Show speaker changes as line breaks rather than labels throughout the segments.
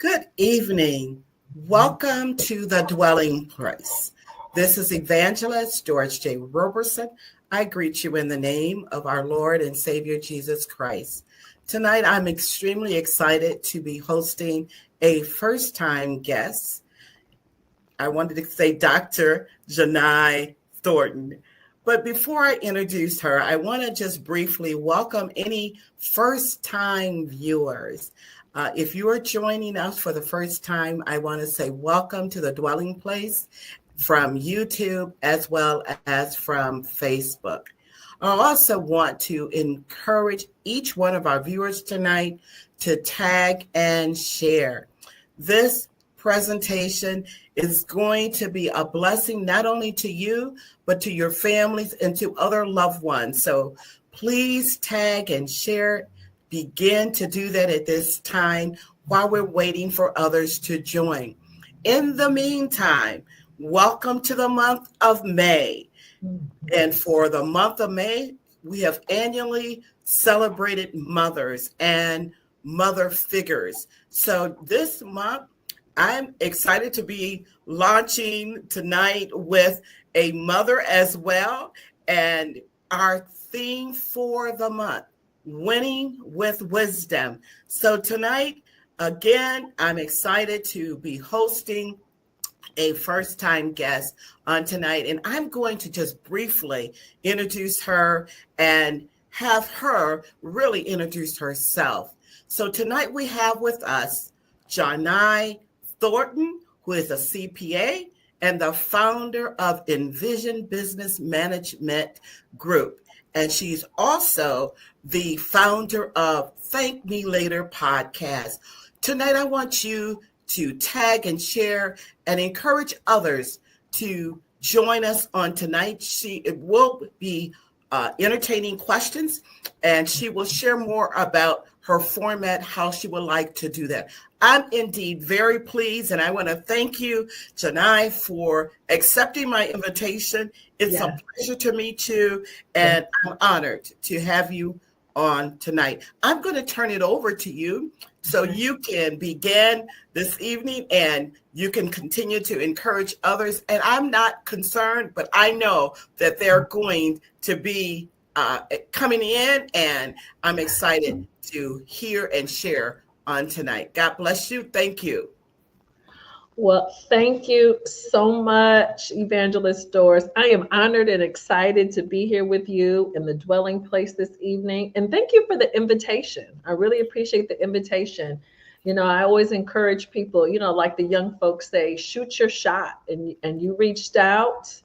Good evening. Welcome to the dwelling place. This is Evangelist George J. Roberson. I greet you in the name of our Lord and Savior Jesus Christ. Tonight, I'm extremely excited to be hosting a first-time guest. I wanted to say Dr. Jini Thortnon. But before I introduce her, I want to just briefly welcome any first-time viewers. If you are joining us for the first time, I want to say welcome to the dwelling place from YouTube as well as from Facebook. I also want to encourage each one of our viewers tonight to tag and share. This presentation is going to be a blessing not only to you, but to your families and to other loved ones. So please tag and share. Begin to do that at this time while we're waiting for others to join. In the meantime, welcome to the month of May. And for the month of May, we have annually celebrated mothers and mother figures. So this month, I'm excited to be launching tonight with a mother as well. And our theme for the month, winning with wisdom. So tonight, again, I'm excited to be hosting a first-time guest on tonight. And I'm going to just briefly introduce her and have her really introduce herself. So tonight we have with us Jini Thortnon, who is a CPA and the founder of Envision Business Management Group. And she's also the founder of Thank Me Later podcast. Tonight, I want you to tag and share and encourage others to join us on tonight. She will be entertaining questions, and she will share more about her format, how she would like to do that. I'm indeed very pleased, and I want to thank you, Jini, for accepting my invitation. It's a pleasure to meet you, and I'm honored to have you on tonight. I'm going to turn it over to you so you can begin this evening and you can continue to encourage others. And I'm not concerned, but I know that they're going to be coming in, and I'm excited to hear and share on tonight. God bless you. Thank you.
Well, thank you so much, Evangelist Doris. I am honored and excited to be here with you in the dwelling place this evening. And thank you for the invitation. I really appreciate the invitation. You know, I always encourage people, you know, like the young folks say, shoot your shot. And you reached out.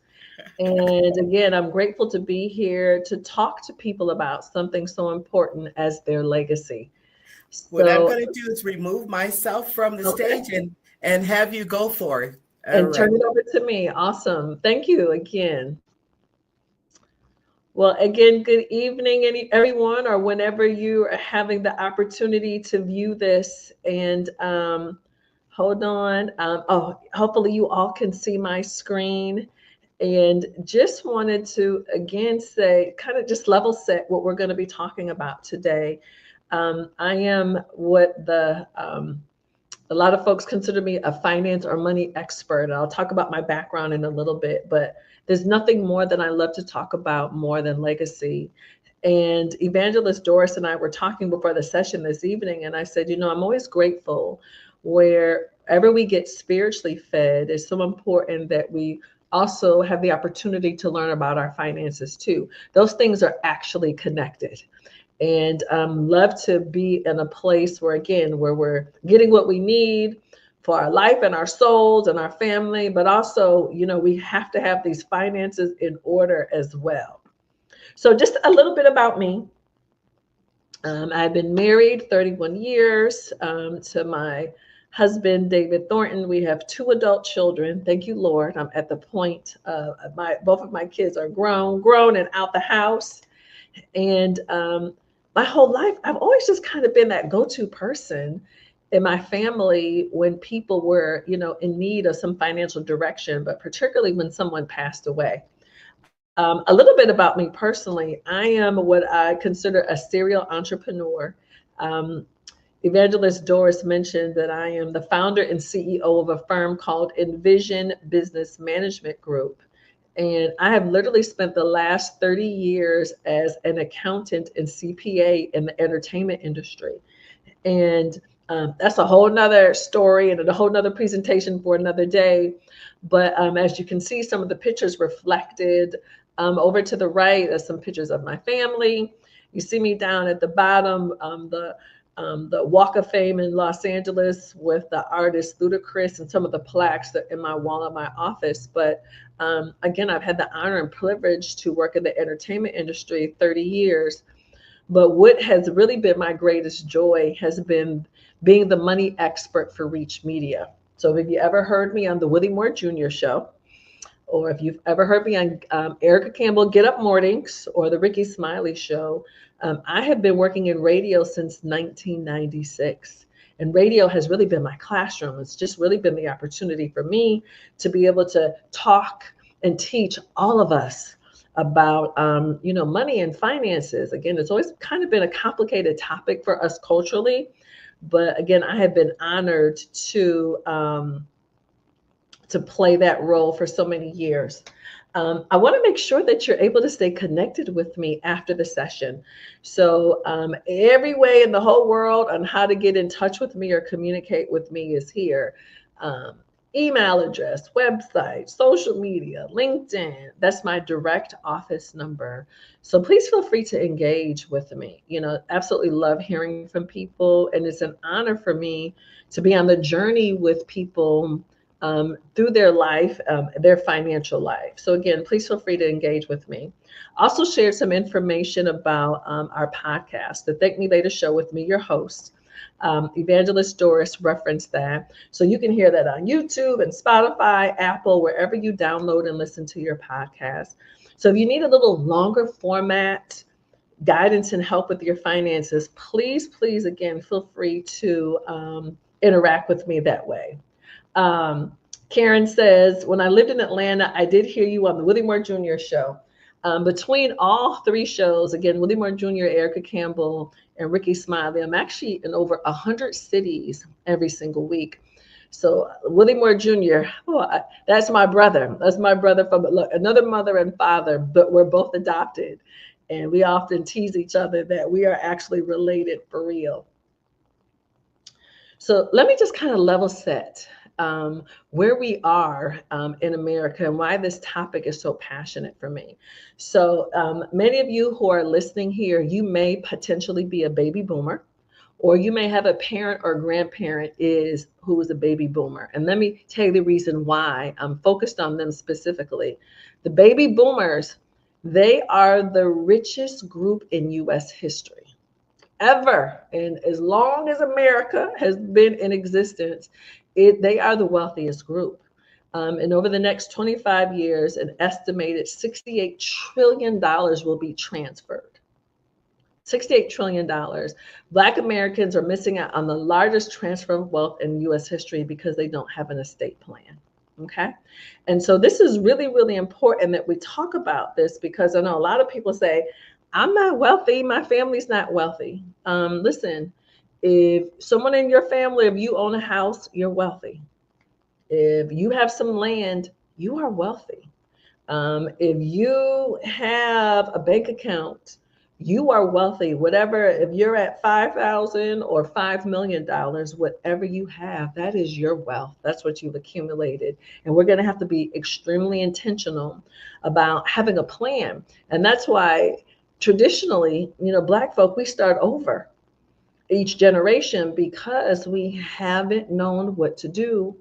And again, I'm grateful to be here to talk to people about something so important as their legacy.
What I'm going to do is remove myself from the stage and have you go for it.
And turn it over to me. Awesome. Thank you again. Well, again, good evening, everyone, or whenever you are having the opportunity to view this. And hold on. Hopefully you all can see my screen. And just wanted to, again, say, kind of just level set what we're going to be talking about today. I am what a lot of folks consider me a finance or money expert. And I'll talk about my background in a little bit, but there's nothing more that I love to talk about more than legacy. And Evangelist Doris and I were talking before the session this evening, and I said, you know, I'm always grateful wherever we get spiritually fed. It's so important that we also have the opportunity to learn about our finances too. Those things are actually connected. And love to be in a place where we're getting what we need for our life and our souls and our family, but also, you know, we have to have these finances in order as well. So just a little bit about me. I've been married 31 years to my husband, David Thornton. We have 2 adult children. Thank you, Lord. I'm at the point both of my kids are grown and out the house. And my whole life, I've always just kind of been that go-to person in my family when people were, you know, in need of some financial direction, but particularly when someone passed away. A little bit about me personally. I am what I consider a serial entrepreneur. Evangelist Doris mentioned that I am the founder and CEO of a firm called Envision Business Management Group. And I have literally spent the last 30 years as an accountant and CPA in the entertainment industry. And that's a whole nother story and a whole nother presentation for another day. But as you can see, some of the pictures reflected over to the right, there's some pictures of my family. You see me down at the bottom, the Walk of Fame in Los Angeles with the artist Ludacris and some of the plaques that in my wall in my office. But again, I've had the honor and privilege to work in the entertainment industry 30 years. But what has really been my greatest joy has been being the money expert for Reach Media. So if you ever heard me on the Willie Jr. show, or if you've ever heard me on Erica Campbell Get Up Mornings or the Ricky Smiley Show, I have been working in radio since 1996. And radio has really been my classroom. It's just really been the opportunity for me to be able to talk and teach all of us about money and finances. Again, it's always kind of been a complicated topic for us culturally, but again, I have been honored to play that role for so many years. I want to make sure that you're able to stay connected with me after the session. So every way in the whole world on how to get in touch with me or communicate with me is here. Email address, website, social media, LinkedIn. That's my direct office number. So please feel free to engage with me. Absolutely love hearing from people. And it's an honor for me to be on the journey with people through their life, their financial life. So again, please feel free to engage with me. Also shared some information about our podcast, the Thank Me Later Show with me, your host. Evangelist Doris referenced that. So you can hear that on YouTube and Spotify, Apple, wherever you download and listen to your podcast. So if you need a little longer format guidance and help with your finances, please, again, feel free to interact with me that way. Karen says, when I lived in Atlanta, I did hear you on the Willie Jr. show. Between all three shows, again, Willie Jr., Erica Campbell, and Ricky Smiley, I'm actually in over 100 cities every single week. So Willie Jr., that's my brother. That's my brother from another mother and father, but we're both adopted. And we often tease each other that we are actually related for real. So let me just kind of level set where we are in America and why this topic is so passionate for me. So many of you who are listening here, you may potentially be a baby boomer, or you may have a parent or grandparent who is a baby boomer. And let me tell you the reason why I'm focused on them specifically. The baby boomers, they are the richest group in U.S. history. Ever, and as long as America has been in existence, they are the wealthiest group. And over the next 25 years, an estimated $68 trillion will be transferred. $68 trillion. Black Americans are missing out on the largest transfer of wealth in U.S. history because they don't have an estate plan. Okay. And so this is really, really important that we talk about this, because I know a lot of people say, I'm not wealthy. My family's not wealthy. Listen, if someone in your family, if you own a house, you're wealthy. If you have some land, you are wealthy. If you have a bank account, you are wealthy. Whatever, if you're at $5,000 or $5 million, whatever you have, that is your wealth. That's what you've accumulated. And we're going to have to be extremely intentional about having a plan. And that's why traditionally, Black folk, we start over each generation because we haven't known what to do.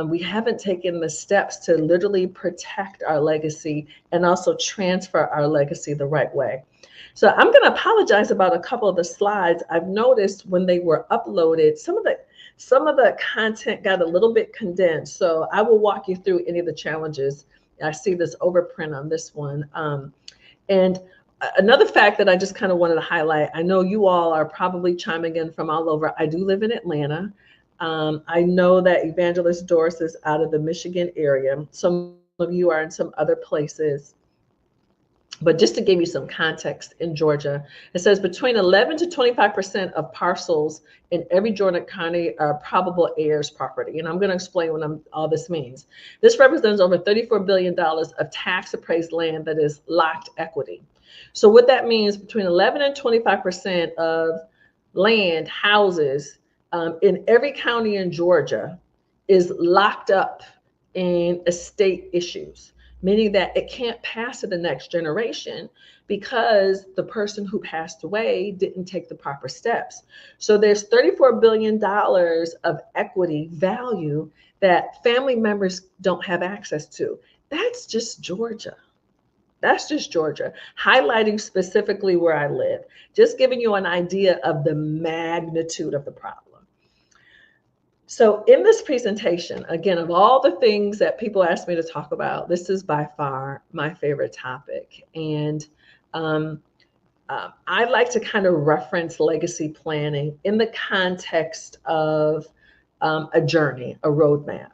We haven't taken the steps to literally protect our legacy and also transfer our legacy the right way. So I'm going to apologize about a couple of the slides. I've noticed when they were uploaded, some of the content got a little bit condensed. So I will walk you through any of the challenges. I see this overprint on this one. And another fact that I just kind of wanted to highlight, I know you all are probably chiming in from all over. I do live in Atlanta. I know that Evangelist Doris is out of the Michigan area. Some of you are in some other places. But just to give you some context, in Georgia, it says between 11 to 25% of parcels in every Georgia county are probable heirs property. And I'm going to explain what all this means. This represents over $34 billion of tax appraised land that is locked equity. So what that means, between 11 and 25% of land, houses in every county in Georgia is locked up in estate issues, meaning that it can't pass to the next generation because the person who passed away didn't take the proper steps. So there's $34 billion of equity value that family members don't have access to. That's just Georgia. That's just Georgia, highlighting specifically where I live, just giving you an idea of the magnitude of the problem. So in this presentation, again, of all the things that people ask me to talk about, this is by far my favorite topic. And I like to kind of reference legacy planning in the context of a journey, a roadmap.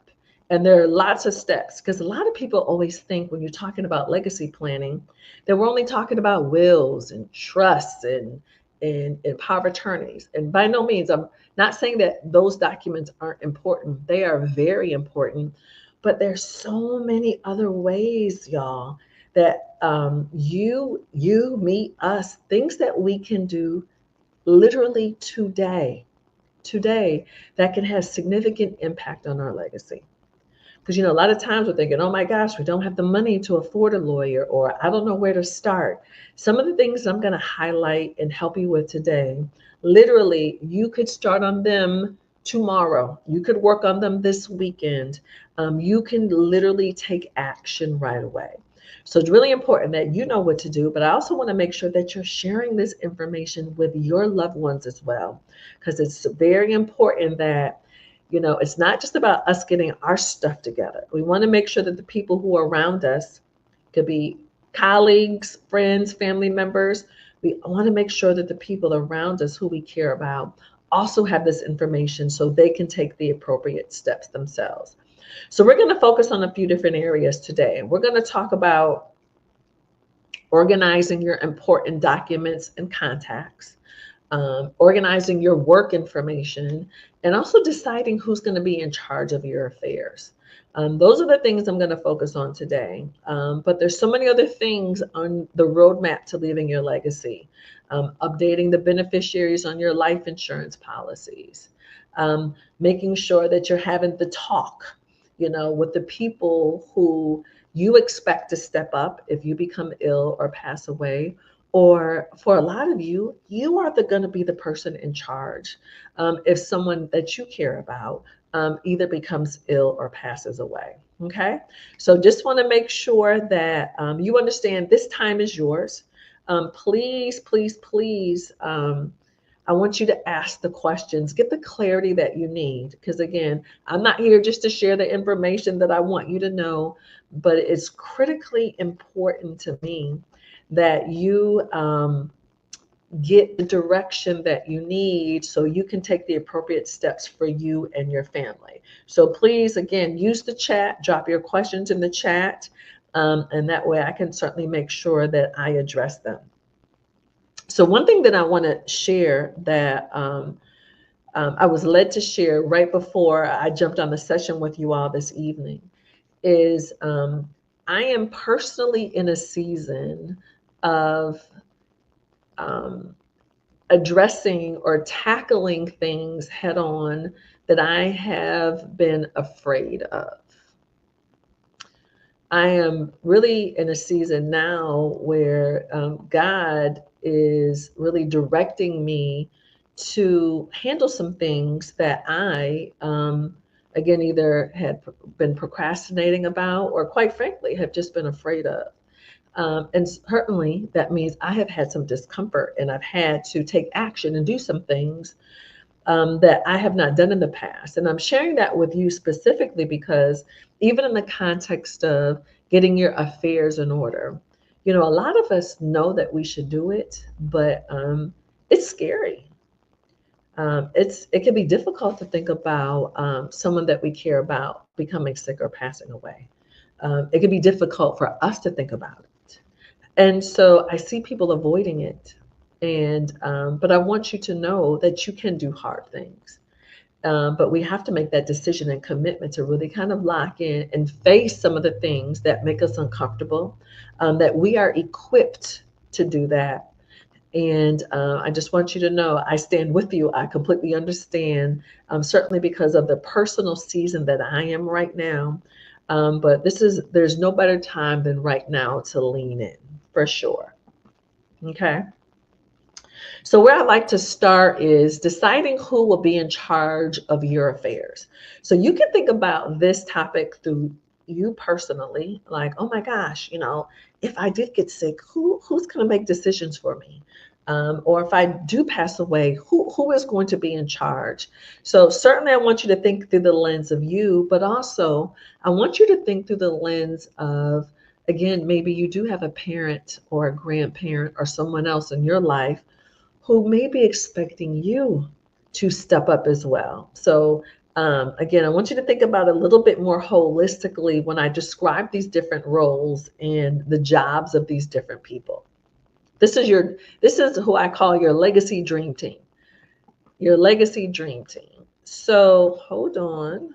And there are lots of steps, because a lot of people always think when you're talking about legacy planning that we're only talking about wills and trusts and power of attorneys. And by no means, I'm not saying that those documents aren't important. They are very important, but there's so many other ways, y'all, that you, me, us, things that we can do literally today that can have significant impact on our legacy. Because, a lot of times we're thinking, oh my gosh, we don't have the money to afford a lawyer, or I don't know where to start. Some of the things I'm going to highlight and help you with today, literally, you could start on them tomorrow. You could work on them this weekend. You can literally take action right away. So it's really important that you know what to do, but I also want to make sure that you're sharing this information with your loved ones as well, because it's very important that it's not just about us getting our stuff together. We want to make sure that the people who are around us, could be colleagues, friends, family members, we want to make sure that the people around us who we care about also have this information so they can take the appropriate steps themselves. So we're going to focus on a few different areas today. We're going to talk about organizing your important documents and contacts, organizing your work information, and also deciding who's going to be in charge of your affairs. Those are the things I'm going to focus on today. But there's so many other things on the roadmap to leaving your legacy. Updating the beneficiaries on your life insurance policies, making sure that you're having the talk, with the people who you expect to step up if you become ill or pass away. Or for a lot of you, you are going to be the person in charge if someone that you care about either becomes ill or passes away. Okay, so just want to make sure that you understand this time is yours. Please, please, please, I want you to ask the questions, get the clarity that you need. Because again, I'm not here just to share the information that I want you to know, but it's critically important to me that you get the direction that you need so you can take the appropriate steps for you and your family. So please, again, use the chat, drop your questions in the chat, and that way I can certainly make sure that I address them. So one thing that I want to share that I was led to share right before I jumped on the session with you all this evening is I am personally in a season of addressing or tackling things head on that I have been afraid of. I am really in a season now where God is really directing me to handle some things that I, again, either had been procrastinating about or quite frankly have just been afraid of. And certainly that means I have had some discomfort and I've had to take action and do some things that I have not done in the past. And I'm sharing that with you specifically because even in the context of getting your affairs in order, a lot of us know that we should do it, but it's scary. It can be difficult to think about someone that we care about becoming sick or passing away. It can be difficult for us to think about it. And so I see people avoiding it. And, but I want you to know that you can do hard things. But we have to make that decision and commitment to really kind of lock in and face some of the things that make us uncomfortable, that we are equipped to do that. And I just want you to know I stand with you. I completely understand, certainly because of the personal season that I am right now. But there's no better time than right now to lean in, for sure. Okay. So where I like to start is deciding who will be in charge of your affairs. So you can think about this topic through you personally, like, oh my gosh, if I did get sick, who's going to make decisions for me? Or if I do pass away, who is going to be in charge? So certainly I want you to think through the lens of you, but also I want you to think through the lens of, again, maybe you do have a parent or a grandparent or someone else in your life who may be expecting you to step up as well. So again, I want you to think about it a little bit more holistically when I describe these different roles and the jobs of these different people. This is who I call your legacy dream team. Your legacy dream team. So hold on.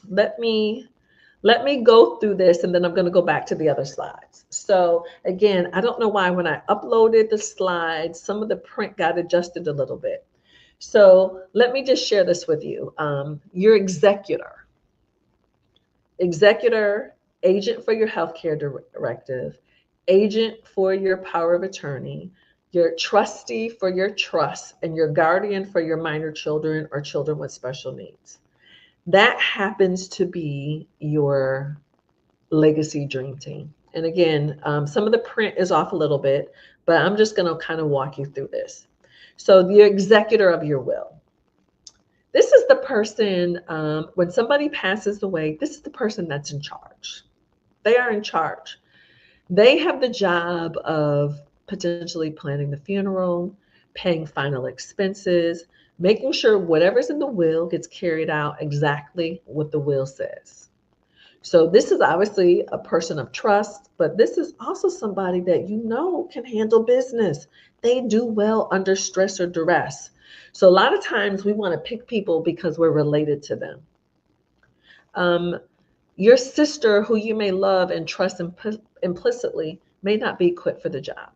Let me go through this, and then I'm going to go back to the other slides. So again, I don't know why when I uploaded the slides, some of the print got adjusted a little bit. So let me just share this with you. Your executor, agent for your healthcare directive, agent for your power of attorney, your trustee for your trust, and your guardian for your minor children or children with special needs. That happens to be your legacy dream team. And again, some of the print is off a little bit, but I'm just going to kind of walk you through this. So the executor of your will. This is the person, when somebody passes away, this is the person that's in charge. They are in charge. They have the job of potentially planning the funeral, paying final expenses, making sure whatever's in the will gets carried out exactly what the will says. So this is obviously a person of trust, but this is also somebody that can handle business. They do well under stress or duress. So a lot of times we want to pick people because we're related to them. Your sister, who you may love and trust implicitly, may not be equipped for the job.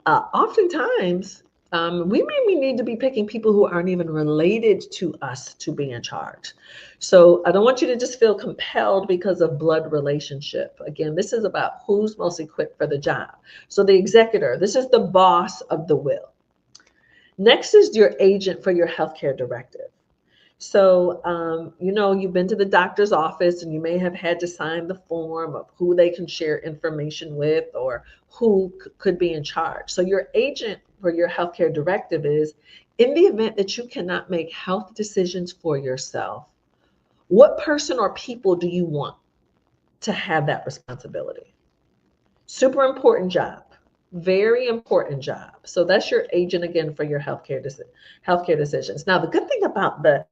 Oftentimes, we may need to be picking people who aren't even related to us to be in charge. So I don't want you to just feel compelled because of blood relationship. Again, this is about who's most equipped for the job. So the executor, this is the boss of the will. Next is your agent for your healthcare directive. So, you've been to the doctor's office and you may have had to sign the form of who they can share information with or who could be in charge. So your agent for your healthcare directive is, in the event that you cannot make health decisions for yourself, what person or people do you want to have that responsibility? Super important job. Very important job. So that's your agent again for your healthcare decisions. Now, the good thing about the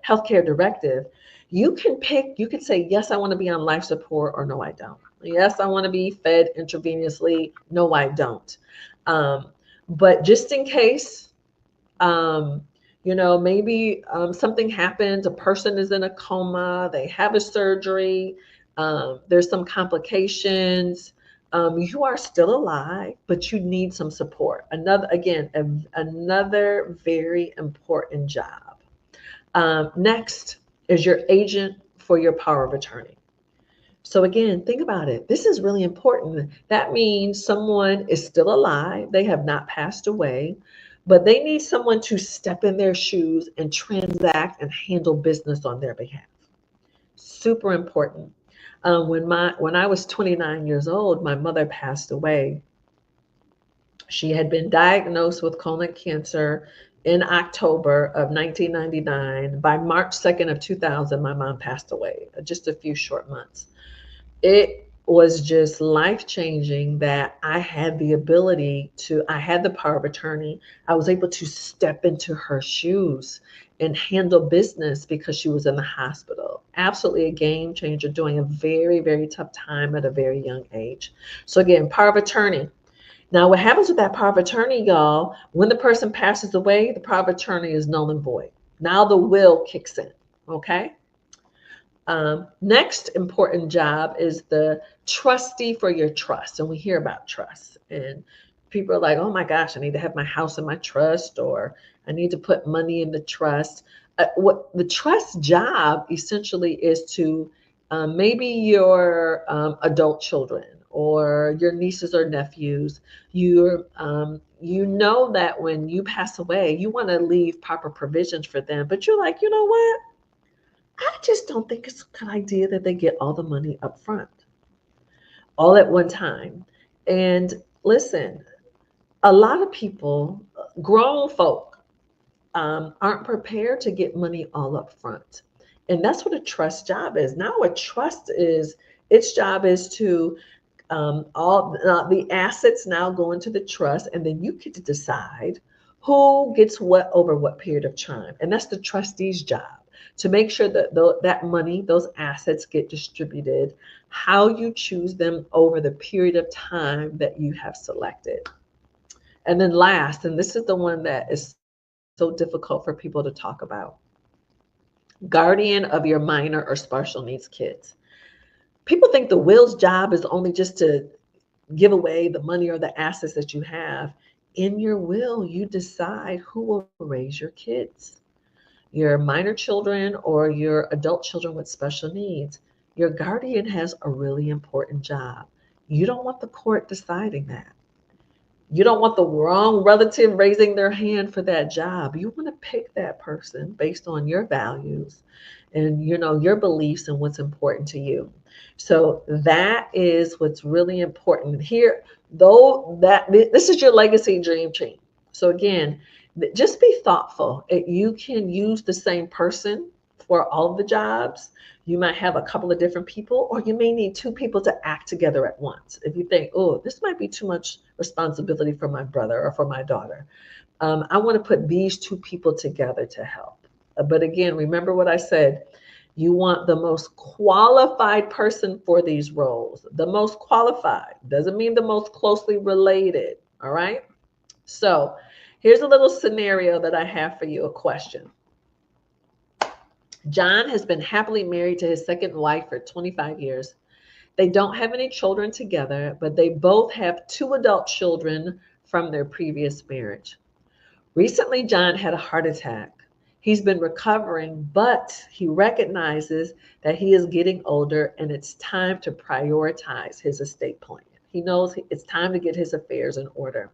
healthcare directive, you can say, yes, I want to be on life support, or no, I don't. Yes, I want to be fed intravenously. No, I don't. But just in case, maybe something happens, a person is in a coma, they have a surgery, there's some complications. You are still alive, but you need some support. Another very important job. Next is your agent for your power of attorney. So again, think about it. This is really important. That means someone is still alive. They have not passed away, but they need someone to step in their shoes and transact and handle business on their behalf. Super important. When I was 29 years old, my mother passed away. She had been diagnosed with colon cancer in October of 1999. By March 2nd of 2000, my mom passed away, just a few short months. It was just life-changing, that I had the ability to, I had the power of attorney. I was able to step into her shoes and handle business because she was in the hospital. Absolutely a game changer during a very, very tough time at a very young age. So again, power of attorney. Now, what happens with that power of attorney, y'all, when the person passes away, the power of attorney is null and void. Now the will kicks in, okay? Next important job is the trustee for your trust. And we hear about trust. And people are like, oh my gosh, I need to have my house in my trust, or I need to put money in the trust. What the trust job essentially is to maybe your adult children or your nieces or nephews, you know that when you pass away, you want to leave proper provisions for them, but you're like, you know what? I just don't think it's a good idea that they get all the money up front, all at one time. And listen, a lot of people, grown folk, aren't prepared to get money all up front. And that's what a trust job is. Now, a trust is, its job is to all the assets now go into the trust, and then you get to decide who gets what over what period of time. And that's the trustee's job, to make sure that that money, those assets get distributed how you choose them over the period of time that you have selected. And then last, and this is the one that is so difficult for people to talk about, guardian of your minor or special needs kids. People think the will's job is only just to give away the money or the assets that you have. In your will, you decide who will raise your kids, your minor children or your adult children with special needs. Your guardian has a really important job. You don't want the court deciding that. You don't want the wrong relative raising their hand for that job. You want to pick that person based on your values and your beliefs and what's important to you. So that is what's really important here. Though that this is your legacy dream team. So again, just be thoughtful. You can use the same person for all of the jobs. You might have a couple of different people, or you may need two people to act together at once. If you think, oh, this might be too much responsibility for my brother or for my daughter, I want to put these two people together to help. But again, remember what I said. You want the most qualified person for these roles. The most qualified doesn't mean the most closely related. All right. So here's a little scenario that I have for you, a question. John has been happily married to his second wife for 25 years. They don't have any children together, but they both have two adult children from their previous marriage. Recently, John had a heart attack. He's been recovering, but he recognizes that he is getting older and it's time to prioritize his estate plan. He knows it's time to get his affairs in order.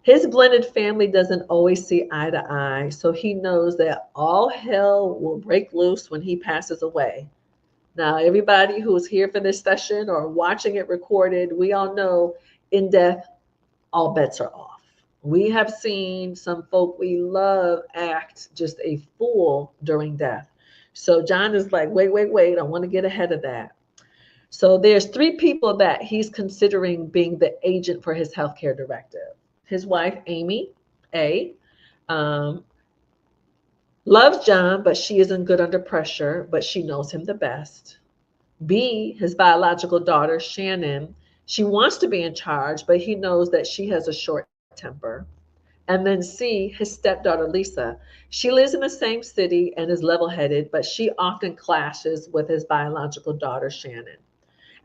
His blended family doesn't always see eye to eye, so he knows that all hell will break loose when he passes away. Now, everybody who's here for this session or watching it recorded, we all know in death, all bets are off. We have seen some folk we love act just a fool during death. So John is like, wait, I want to get ahead of that. So there's three people that he's considering being the agent for his healthcare directive. His wife, Amy, A, loves John, but she isn't good under pressure, but she knows him the best. B, his biological daughter, Shannon, she wants to be in charge, but he knows that she has a short temper. And then C, his stepdaughter, Lisa. She lives in the same city and is level-headed, but she often clashes with his biological daughter, Shannon.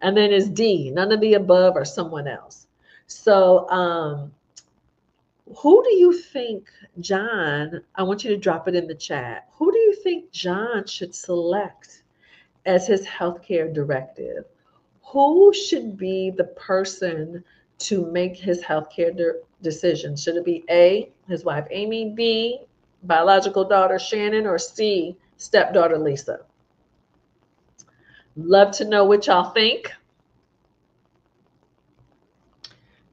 And then is D, none of the above or someone else. So who do you think John, I want you to drop it in the chat. Who do you think John should select as his healthcare directive? Who should be the person to make his healthcare decision? Should it be A, his wife Amy, B, biological daughter Shannon, or C, stepdaughter Lisa? Love to know what y'all think.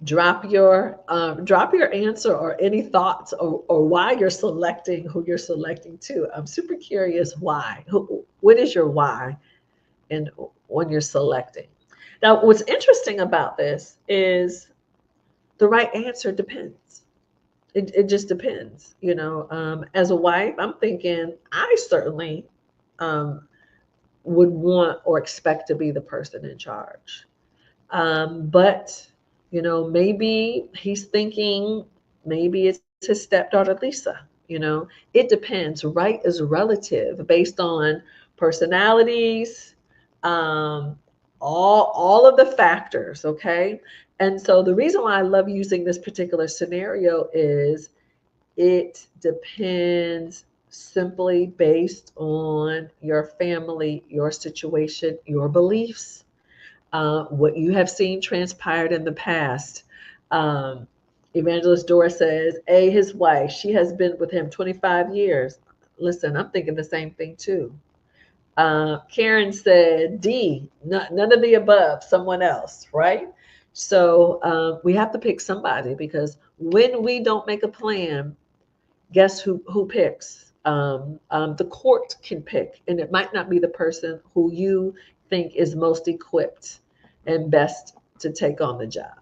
Drop your answer or any thoughts or why you're selecting who you're selecting to. I'm super curious why. What is your why and when you're selecting? Now, what's interesting about this is the right answer depends. It just depends. As a wife, I'm thinking I certainly um, would want or expect to be the person in charge. But, maybe he's thinking, maybe it's his stepdaughter, Lisa. It depends. Right is relative based on personalities, um, all of the factors. Okay. And so the reason why I love using this particular scenario is it depends simply based on your family, your situation, your beliefs, what you have seen transpired in the past. Um, Evangelist Dora says, his wife, she has been with him 25 years. Listen, I'm thinking the same thing too. Karen said, D, none of the above, someone else, right? So we have to pick somebody, because when we don't make a plan, guess who picks? The court can pick, and it might not be the person who you think is most equipped and best to take on the job.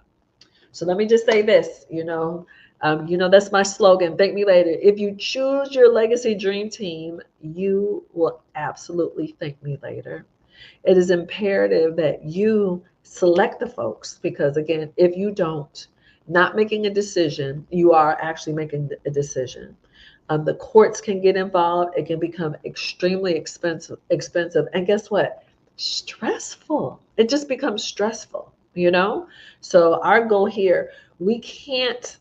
So let me just say this, that's my slogan. Thank me later. If you choose your legacy dream team, you will absolutely thank me later. It is imperative that you select the folks, because again, if you don't, not making a decision, you are actually making a decision. The courts can get involved. It can become extremely expensive. And guess what? Stressful. It just becomes stressful. So our goal here, we can't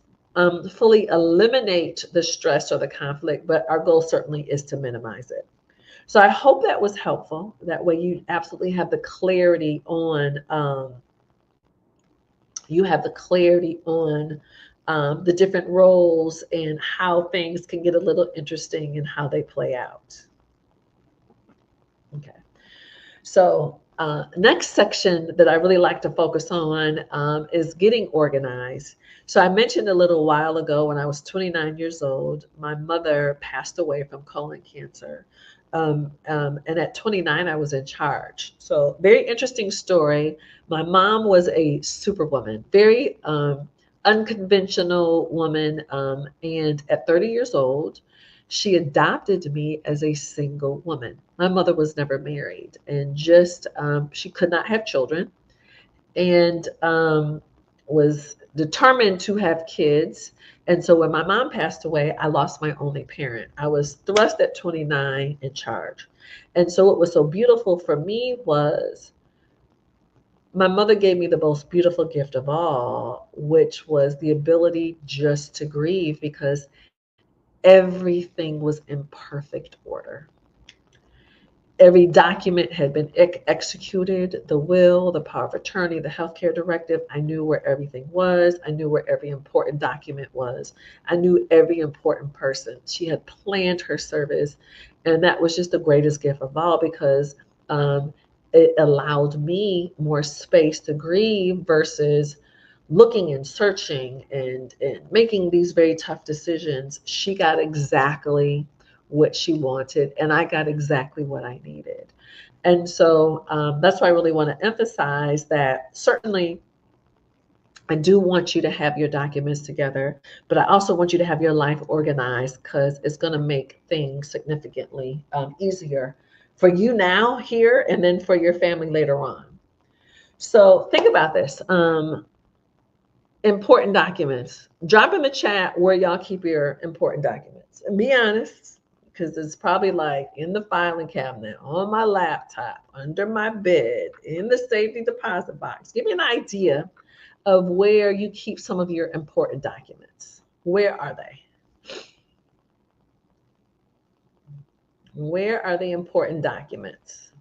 fully eliminate the stress or the conflict, but our goal certainly is to minimize it. So I hope that was helpful. That way you absolutely have the clarity on the different roles and how things can get a little interesting and how they play out. Okay. So next section that I really like to focus on is getting organized. So I mentioned a little while ago, when I was 29 years old, my mother passed away from colon cancer. And at 29, I was in charge. So very interesting story. My mom was a superwoman, very unconventional woman. And at 30 years old, she adopted me as a single woman. My mother was never married, and just she could not have children, and was determined to have kids. And so when my mom passed away, I lost my only parent. I was thrust at 29 in charge. And so what was so beautiful for me was my mother gave me the most beautiful gift of all, which was the ability just to grieve, because everything was in perfect order. Every document had been executed, the will, the power of attorney, the healthcare directive. I knew where everything was. I knew where every important document was. I knew every important person. She had planned her service. And that was just the greatest gift of all, because it allowed me more space to grieve versus looking and searching and making these very tough decisions. She got exactly what she wanted, and I got exactly what I needed. And so that's why I really want to emphasize that certainly I do want you to have your documents together, but I also want you to have your life organized, because it's going to make things significantly easier for you now here, and then for your family later on. So think about this. Important documents. Drop in the chat where y'all keep your important documents. And be honest, because it's probably like in the filing cabinet, on my laptop, under my bed, in the safety deposit box. Give me an idea of where you keep some of your important documents. Where are they? Where are the important documents?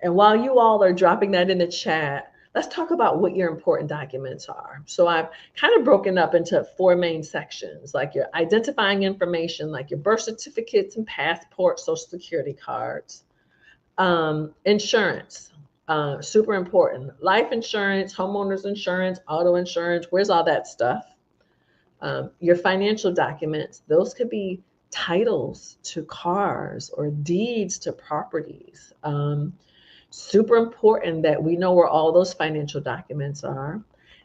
And while you all are dropping that in the chat, let's talk about what your important documents are. So I've kind of broken up into 4 main sections, like your identifying information, like your birth certificates and passports, social security cards, insurance, super important, life insurance, homeowners insurance, auto insurance, where's all that stuff? Your financial documents, those could be titles to cars or deeds to properties. Super important that we know where all those financial documents are.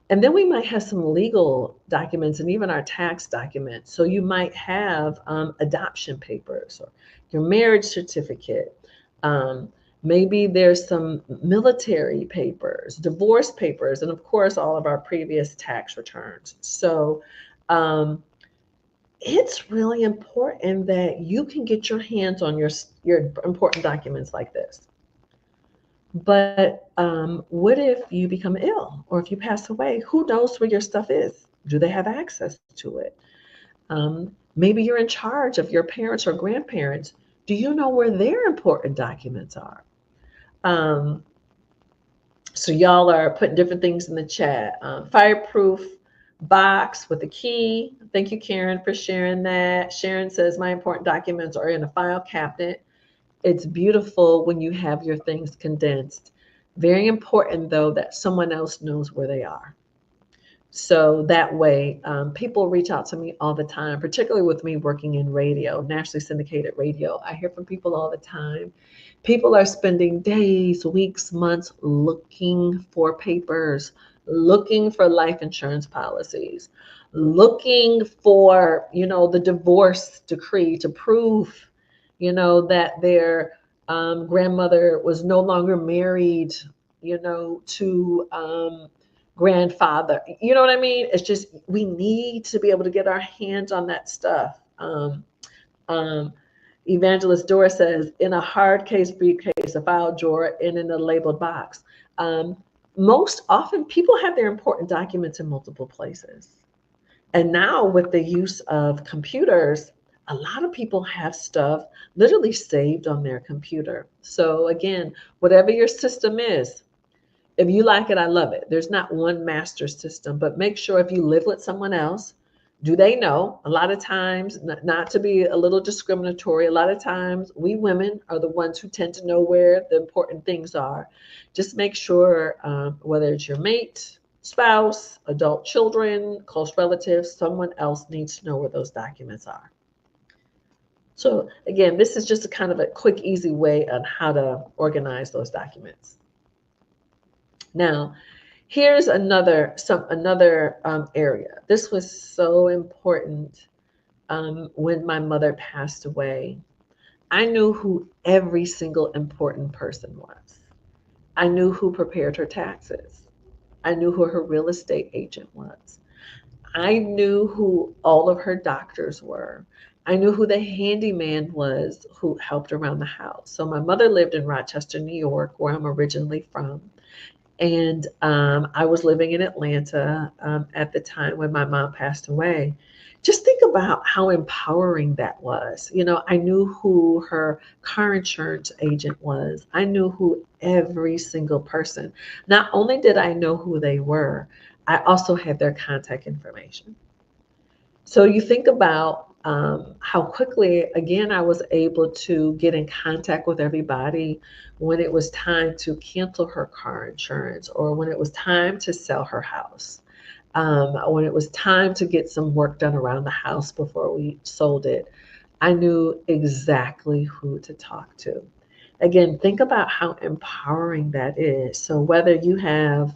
And then we might have some legal documents and even our tax documents. So you might have adoption papers or your marriage certificate. Um, Maybe there's some military papers, divorce papers, and of course, all of our previous tax returns. So it's really important that you can get your hands on your important documents like this. But what if you become ill or if you pass away? Who knows where your stuff is? Do they have access to it? Maybe you're in charge of your parents or grandparents. Do you know where their important documents are? Um, so y'all are putting different things in the chat. Fireproof box with a key. Thank you, Karen, for sharing that. Sharon says my important documents are in a file cabinet. It's beautiful when you have your things condensed. Very important, though, that someone else knows where they are. So that way, people reach out to me all the time, particularly with me working in radio, nationally syndicated radio. I hear from people all the time. People are spending days, weeks, months looking for papers, looking for life insurance policies, looking for, the divorce decree to prove, that their grandmother was no longer married, to grandfather. You know what I mean? It's just, we need to be able to get our hands on that stuff. Um, Evangelist Dora says, in a hard case briefcase, a file drawer, and in a labeled box. Most often, people have their important documents in multiple places. And now with the use of computers, a lot of people have stuff literally saved on their computer. So again, whatever your system is, if you like it, I love it. There's not one master system, but make sure if you live with someone else, do they know? A lot of times, not to be a little discriminatory, a lot of times we women are the ones who tend to know where the important things are. Just make sure, whether it's your mate, spouse, adult children, close relatives, someone else needs to know where those documents are. So again, this is just a kind of a quick, easy way on how to organize those documents. Now, here's another area. This was so important when my mother passed away. I knew who every single important person was. I knew who prepared her taxes. I knew who her real estate agent was. I knew who all of her doctors were. I knew who the handyman was who helped around the house. So my mother lived in Rochester, New York, where I'm originally from. And I was living in Atlanta at the time when my mom passed away. Just think about how empowering that was. I knew who her car insurance agent was. I knew who every single person. Not only did I know who they were, I also had their contact information. So you think about how quickly, again, I was able to get in contact with everybody when it was time to cancel her car insurance or when it was time to sell her house, when it was time to get some work done around the house before we sold it. I knew exactly who to talk to. Again, think about how empowering that is. So whether you have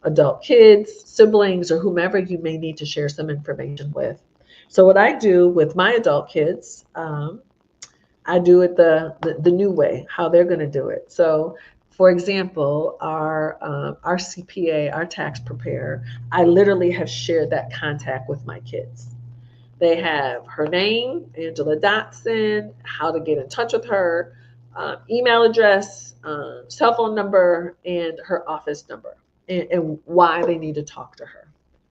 adult kids, siblings, or whomever you may need to share some information with. So what I do with my adult kids, I do it the new way, how they're going to do it. So, for example, our CPA, our tax preparer, I literally have shared that contact with my kids. They have her name, Angela Dotson, how to get in touch with her, email address, cell phone number, and her office number, and why they need to talk to her.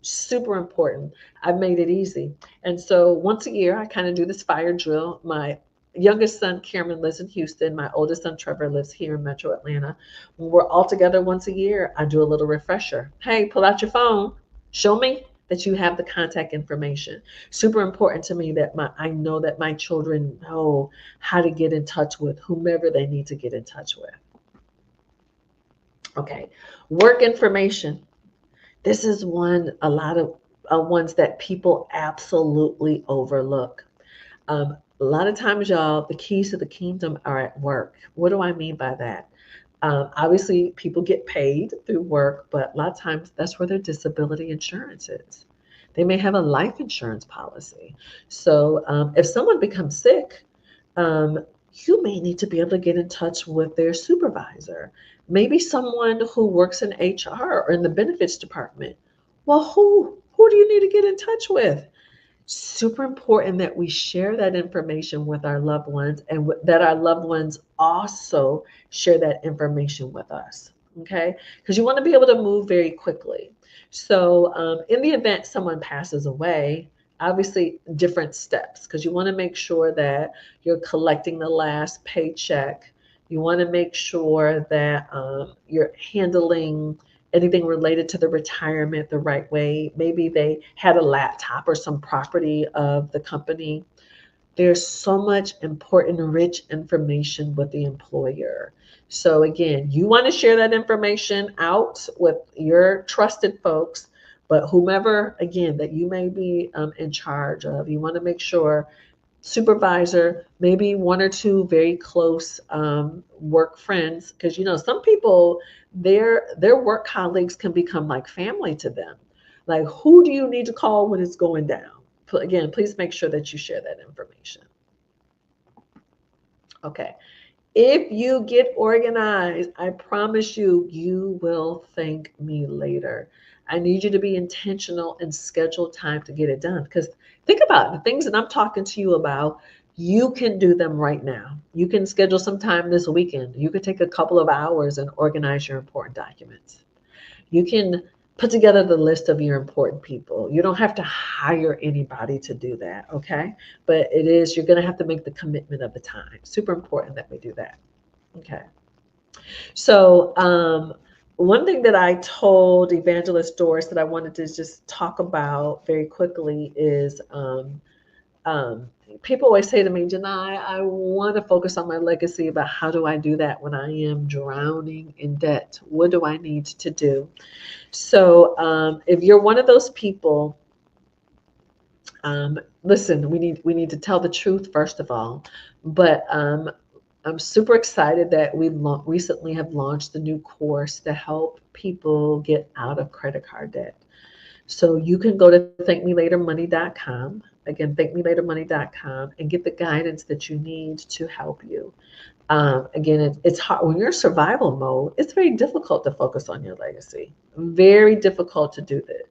Super important. I've made it easy. And so once a year, I kind of do this fire drill. My youngest son, Cameron, lives in Houston. My oldest son, Trevor, lives here in Metro Atlanta. When we're all together once a year, I do a little refresher. Hey, pull out your phone. Show me that you have the contact information. Super important to me that I know that my children know how to get in touch with whomever they need to get in touch with. Okay, work information. This is a lot of ones that people absolutely overlook. A lot of times, y'all, the keys to the kingdom are at work. What do I mean by that? Obviously, people get paid through work, but a lot of times that's where their disability insurance is. They may have a life insurance policy. So if someone becomes sick, um, you may need to be able to get in touch with their supervisor, maybe someone who works in HR or in the benefits department. Well, who do you need to get in touch with? Super important that we share that information with our loved ones, and that our loved ones also share that information with us. Okay, because you want to be able to move very quickly. So in the event someone passes away, obviously different steps, because you want to make sure that you're collecting the last paycheck. You want to make sure that you're handling anything related to the retirement the right way. Maybe they had a laptop or some property of the company. There's so much important, rich information with the employer. So again, you want to share that information out with your trusted folks, but whomever, again, that you may be in charge of, you want to make sure supervisor, maybe one or two very close work friends, because some people, their work colleagues can become like family to them. Like, who do you need to call when it's going down? Again, please make sure that you share that information. Okay. If you get organized, I promise you, you will thank me later. I need you to be intentional and schedule time to get it done. Because think about it, the things that I'm talking to you about, you can do them right now. You can schedule some time this weekend. You could take a couple of hours and organize your important documents. You can put together the list of your important people. You don't have to hire anybody to do that, okay? But you're going to have to make the commitment of the time. Super important that we do that. Okay. So, one thing that I told Evangelist Doris that I wanted to just talk about very quickly is um, people always say to me, Janai, I want to focus on my legacy, but how do I do that when I am drowning in debt? What do I need to do? So, if you're one of those people, listen, we need to tell the truth first of all, but I'm super excited that we recently have launched the new course to help people get out of credit card debt. So you can go to thankmelatermoney.com, again, thankmelatermoney.com, and get the guidance that you need to help you. Again, it's hard when you're in survival mode. It's very difficult to focus on your legacy. Very difficult to do that.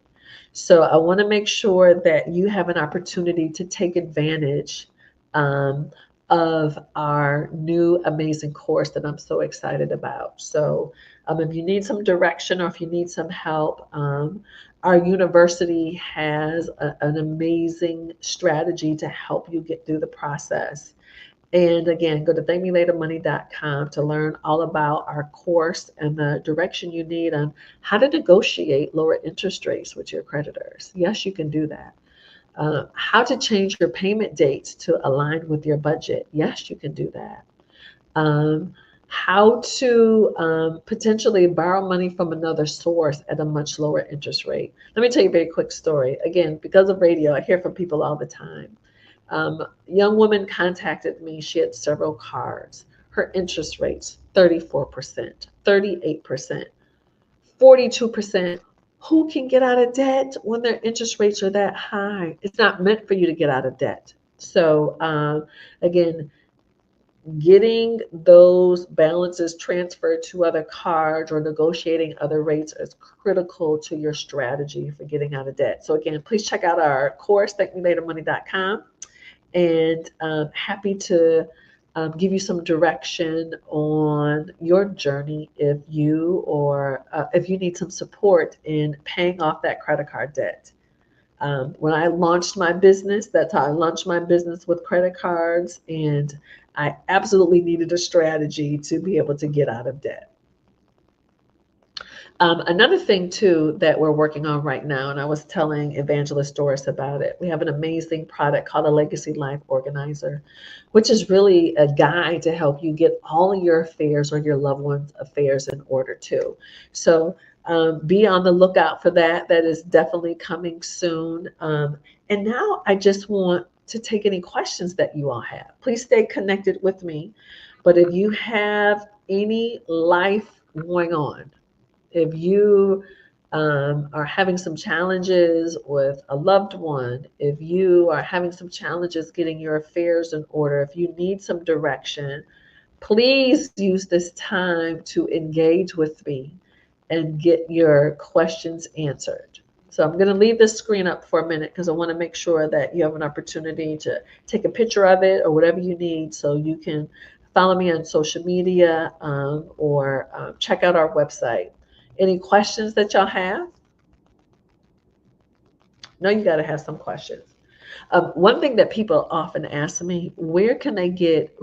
So I want to make sure that you have an opportunity to take advantage um, of our new amazing course that I'm so excited about. So if you need some direction or if you need some help, our university has an amazing strategy to help you get through the process. And again, go to thankmelatermoney.com to learn all about our course and the direction you need on how to negotiate lower interest rates with your creditors. Yes, you can do that. How to change your payment dates to align with your budget. Yes, you can do that. How to potentially borrow money from another source at a much lower interest rate. Let me tell you a very quick story. Again, because of radio, I hear from people all the time. Young woman contacted me. She had several cards. Her interest rates, 34%, 38%, 42%. Who can get out of debt when their interest rates are that high? It's not meant for you to get out of debt. So again, getting those balances transferred to other cards or negotiating other rates is critical to your strategy for getting out of debt. So again, please check out our course, thankmelatermoney.com. And happy to give you some direction on your journey if you need some support in paying off that credit card debt. When I launched my business, that's how I launched my business, with credit cards, and I absolutely needed a strategy to be able to get out of debt. Another thing too that we're working on right now, and I was telling Evangelist Doris about it, we have an amazing product called a Legacy Life Organizer, which is really a guide to help you get all of your affairs or your loved ones' affairs in order too. So be on the lookout for that. That is definitely coming soon. And now I just want to take any questions that you all have. Please stay connected with me. But if you have any life going on, if you are having some challenges with a loved one, if you are having some challenges getting your affairs in order, if you need some direction, please use this time to engage with me and get your questions answered. So I'm going to leave this screen up for a minute because I want to make sure that you have an opportunity to take a picture of it or whatever you need so you can follow me on social media or check out our website. Any questions that y'all have? No, you got to have some questions. One thing that people often ask me, where can they get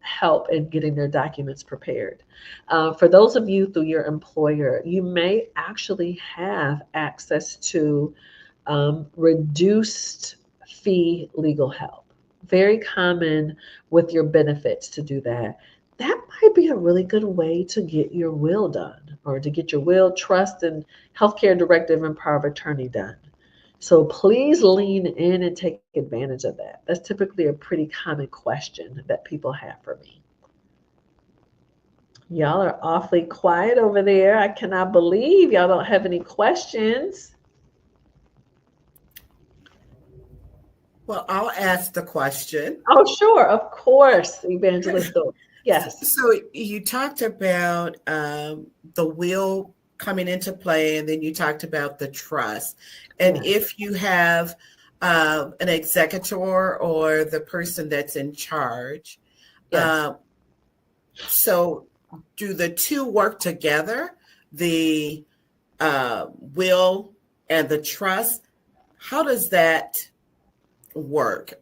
help in getting their documents prepared? For those of you through your employer, you may actually have access to reduced fee legal help. Very common with your benefits to do that. That might be a really good way to get your will done, or to get your will, trust, and healthcare directive and power of attorney done. So please lean in and take advantage of that. That's typically a pretty common question that people have for me. Y'all are awfully quiet over there. I cannot believe y'all don't have any questions.
Well, I'll ask the question.
Oh, sure. Of course, Evangelist. Yes.
So you talked about the will coming into play, and then you talked about the trust. And if you have an executor or the person that's in charge, so do the two work together, the will and the trust? How does that work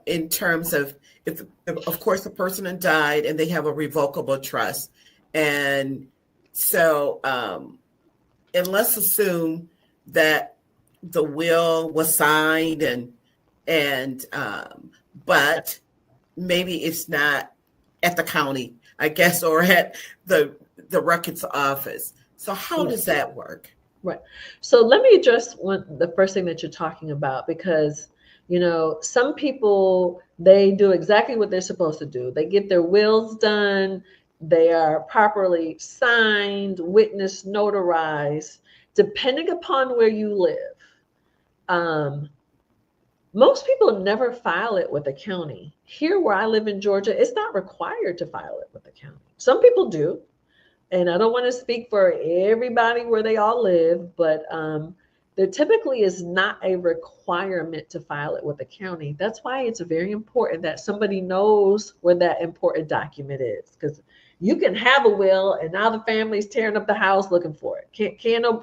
in terms of, if of course the person had died and they have a revocable trust, and so and let's assume that the will was signed and but maybe it's not at the county, I guess, or at the records office. So how does that work?
Right. So let me address the first thing that you're talking about, because some people, they do exactly what they're supposed to do. They get their wills done. They are properly signed, witnessed, notarized, depending upon where you live. Most people never file it with the county. Here where I live in Georgia, it's not required to file it with the county. Some people do. And I don't want to speak for everybody where they all live, but there typically is not a requirement to file it with the county. That's why it's very important that somebody knows where that important document is, because you can have a will and now the family's tearing up the house looking for it.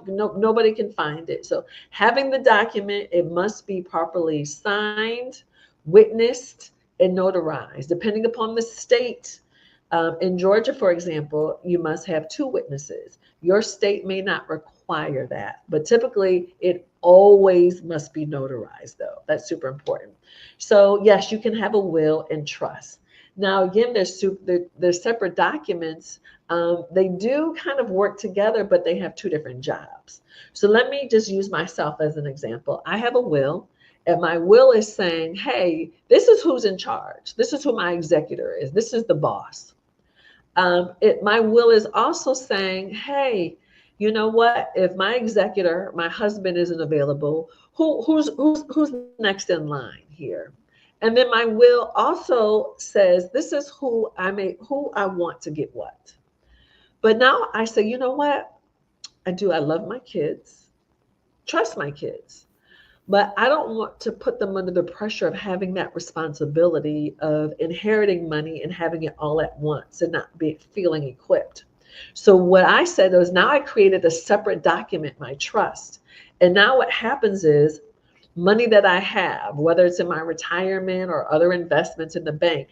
Nobody can find it. So having the document, it must be properly signed, witnessed, and notarized, depending upon the state. In Georgia, for example, you must have 2 witnesses. Your state may not require that, but typically it always must be notarized, though. That's super important. So yes, you can have a will and trust. Now, again, there's separate documents. They do kind of work together, but they have 2 different jobs. So let me just use myself as an example. I have a will. And my will is saying, hey, this is who's in charge. This is who my executor is. This is the boss. My will is also saying, hey, you know what? If my executor, my husband, isn't available, who's next in line here? And then my will also says, this is who I want to get what. But now I say, you know what? I love my kids, trust my kids. But I don't want to put them under the pressure of having that responsibility of inheriting money and having it all at once and not feeling equipped. So what I said was, now I created a separate document, my trust. And now what happens is, money that I have, whether it's in my retirement or other investments in the bank,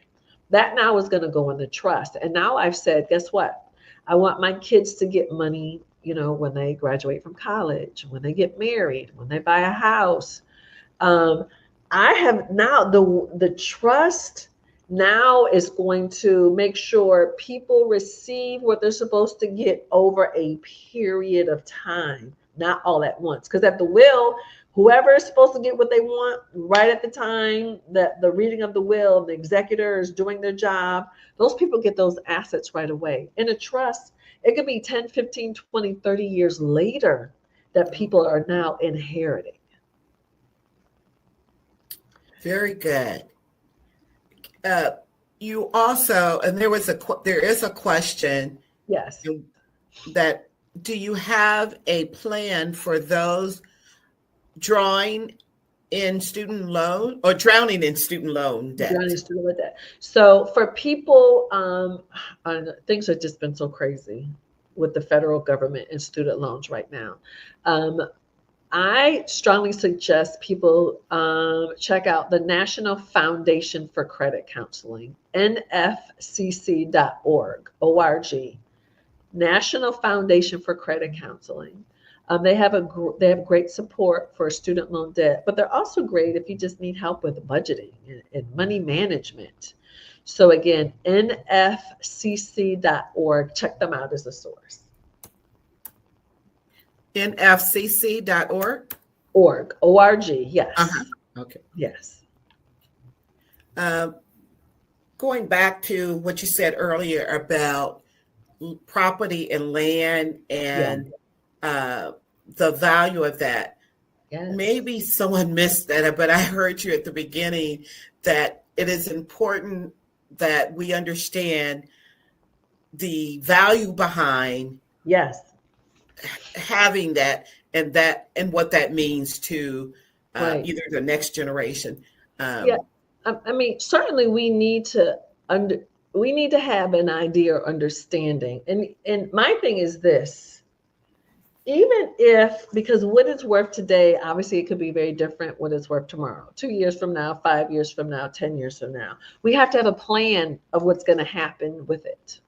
that now is going to go in the trust. And now I've said, guess what? I want my kids to get money, when they graduate from college, when they get married, when they buy a house. I have now the trust now is going to make sure people receive what they're supposed to get over a period of time, not all at once. Because at the will, whoever is supposed to get what they want right at the time that the reading of the will, the executor is doing their job, those people get those assets right away. In a trust, it could be 10, 15, 20, 30 years later that people are now inheriting.
Very good. You also, and there is a question.
Yes.
That do you have a plan for those drowning in student loan debt?
Drowning student debt. So for people, things have just been so crazy with the federal government and student loans right now. I strongly suggest people check out the National Foundation for Credit Counseling, nfcc.org, O-R-G, National Foundation for Credit Counseling. They have great support for student loan debt, but they're also great if you just need help with budgeting and money management. So again, nfcc.org, check them out as a source.
nfcc.org?
O-R-G, yes.
Okay.
Yes.
Going back to what you said earlier about property and land and the value of that. Yes. Maybe someone missed that, but I heard you at the beginning that it is important that we understand the value behind having that and what that means to either the next generation.
I mean, certainly we need to have an idea or understanding. And my thing is this, even if, because what it's worth today, obviously it could be very different what it's worth tomorrow, 2 years from now, 5 years from now, 10 years from now. We have to have a plan of what's going to happen with it.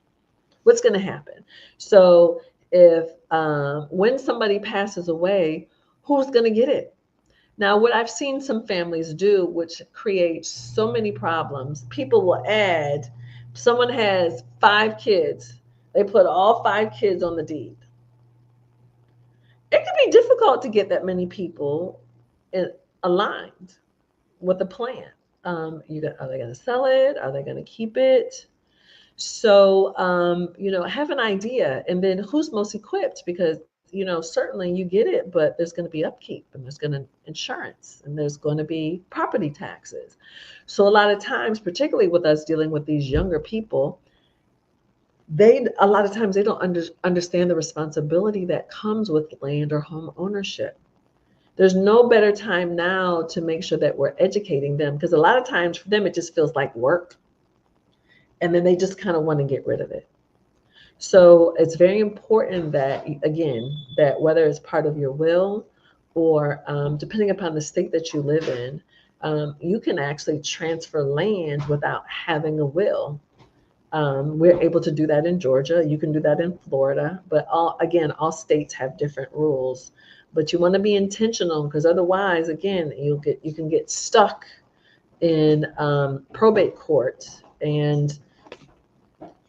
What's going to happen? So if when somebody passes away, who's going to get it? Now, what I've seen some families do, which creates so many problems, people will add, someone has 5 kids, they put all 5 kids on the deed. It can be difficult to get that many people aligned with a plan. Are they going to sell it? Are they going to keep it? So, have an idea, and then who's most equipped, because certainly you get it, but there's going to be upkeep, and there's going to insurance, and there's going to be property taxes. So a lot of times, particularly with us dealing with these younger people, a lot of times they don't understand the responsibility that comes with land or home ownership. There's no better time now to make sure that we're educating them, because a lot of times for them, it just feels like work. And then they just kind of want to get rid of it. So it's very important that, again, that whether it's part of your will or depending upon the state that you live in, you can actually transfer land without having a will. We're able to do that in Georgia. You can do that in Florida. But all states have different rules. But you want to be intentional, because otherwise, again, you can get stuck in probate court, and